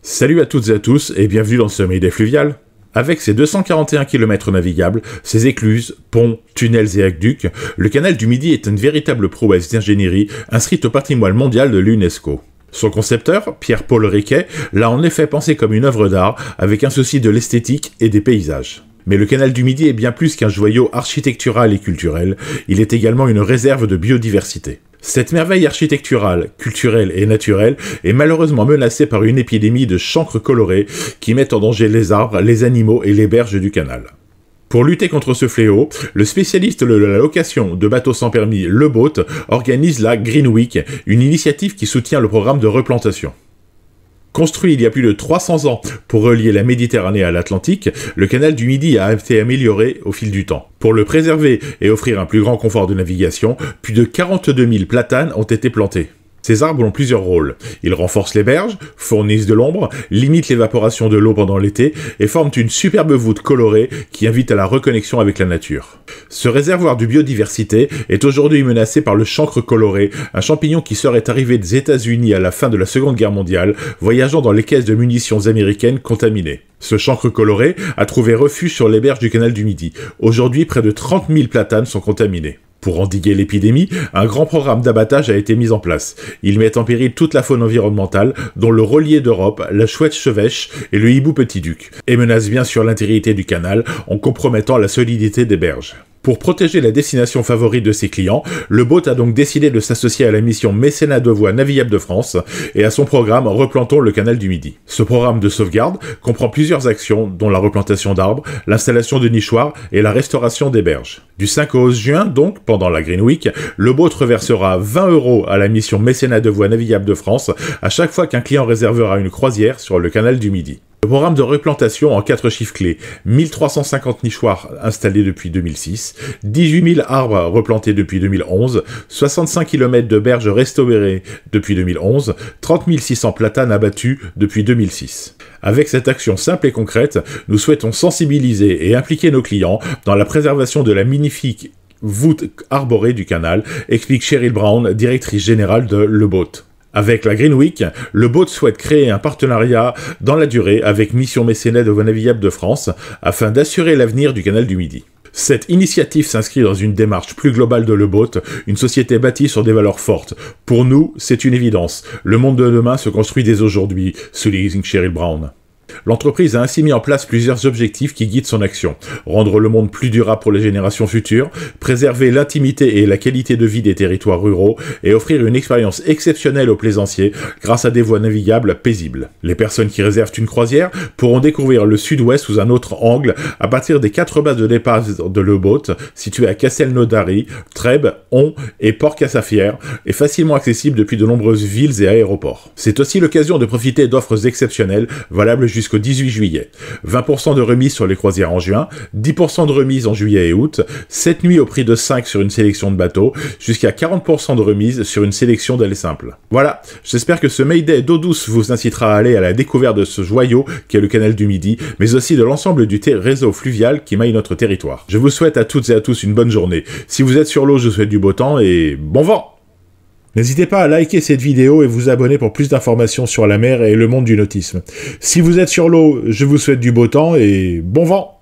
Salut à toutes et à tous et bienvenue dans ce Mayday fluvial. Avec ses 241 km navigables, ses écluses, ponts, tunnels et aqueducs, le canal du Midi est une véritable prouesse d'ingénierie inscrite au patrimoine mondial de l'UNESCO. Son concepteur, Pierre-Paul Riquet, l'a en effet pensé comme une œuvre d'art avec un souci de l'esthétique et des paysages. Mais le canal du Midi est bien plus qu'un joyau architectural et culturel, il est également une réserve de biodiversité. Cette merveille architecturale, culturelle et naturelle est malheureusement menacée par une épidémie de chancre coloré qui met en danger les arbres, les animaux et les berges du canal. Pour lutter contre ce fléau, le spécialiste de la location de bateaux sans permis Le Boat organise la Green Week, une initiative qui soutient le programme de replantation. Construit il y a plus de 300 ans pour relier la Méditerranée à l'Atlantique, le canal du Midi a été amélioré au fil du temps. Pour le préserver et offrir un plus grand confort de navigation, plus de 42 000 platanes ont été plantés. Ces arbres ont plusieurs rôles. Ils renforcent les berges, fournissent de l'ombre, limitent l'évaporation de l'eau pendant l'été et forment une superbe voûte colorée qui invite à la reconnexion avec la nature. Ce réservoir de biodiversité est aujourd'hui menacé par le chancre coloré, un champignon qui serait arrivé des États-Unis à la fin de la Seconde Guerre mondiale, voyageant dans les caisses de munitions américaines contaminées. Ce chancre coloré a trouvé refuge sur les berges du canal du Midi. Aujourd'hui, près de 30 000 platanes sont contaminées. Pour endiguer l'épidémie, un grand programme d'abattage a été mis en place. Il met en péril toute la faune environnementale, dont le rolier d'Europe, la chouette chevêche et le hibou petit-duc, et menace bien sûr l'intégrité du canal en compromettant la solidité des berges. Pour protéger la destination favorite de ses clients, le Boat a donc décidé de s'associer à la mission Mécénat de voies navigables de France et à son programme Replantons le canal du Midi. Ce programme de sauvegarde comprend plusieurs actions, dont la replantation d'arbres, l'installation de nichoirs et la restauration des berges. Du 5 au 11 juin, donc, pendant la Green Week, le Boat reversera 20 € à la mission Mécénat de voies navigables de France à chaque fois qu'un client réservera une croisière sur le canal du Midi. Le programme de replantation en 4 chiffres clés, 1350 nichoirs installés depuis 2006, 18 000 arbres replantés depuis 2011, 65 km de berges restaurées depuis 2011, 30 600 platanes abattues depuis 2006. Avec cette action simple et concrète, nous souhaitons sensibiliser et impliquer nos clients dans la préservation de la magnifique voûte arborée du canal, explique Cheryl Brown, directrice générale de Le Boat. Avec la Green Week, le Boat souhaite créer un partenariat dans la durée avec Mission Mécénat de voies navigables de France afin d'assurer l'avenir du canal du Midi. Cette initiative s'inscrit dans une démarche plus globale de Le Boat, une société bâtie sur des valeurs fortes. Pour nous, c'est une évidence. Le monde de demain se construit dès aujourd'hui, souligne Cheryl Brown. L'entreprise a ainsi mis en place plusieurs objectifs qui guident son action. Rendre le monde plus durable pour les générations futures, préserver l'intimité et la qualité de vie des territoires ruraux et offrir une expérience exceptionnelle aux plaisanciers grâce à des voies navigables paisibles. Les personnes qui réservent une croisière pourront découvrir le sud-ouest sous un autre angle à partir des 4 bases de départ de Le Boat, situées à Castelnaudary, Trèbes, Hon et Port-Cassafière, et facilement accessibles depuis de nombreuses villes et aéroports. C'est aussi l'occasion de profiter d'offres exceptionnelles valables jusqu'au 18 juillet. 20% de remise sur les croisières en juin, 10% de remise en juillet et août, 7 nuits au prix de 5 sur une sélection de bateaux, jusqu'à 40% de remise sur une sélection d'allées simples. Voilà, j'espère que ce Mayday d'eau douce vous incitera à aller à la découverte de ce joyau qu'est le canal du Midi, mais aussi de l'ensemble du réseau fluvial qui maille notre territoire. Je vous souhaite à toutes et à tous une bonne journée. Si vous êtes sur l'eau, je vous souhaite du beau temps et bon vent! N'hésitez pas à liker cette vidéo et vous abonner pour plus d'informations sur la mer et le monde du nautisme. Si vous êtes sur l'eau, je vous souhaite du beau temps et bon vent!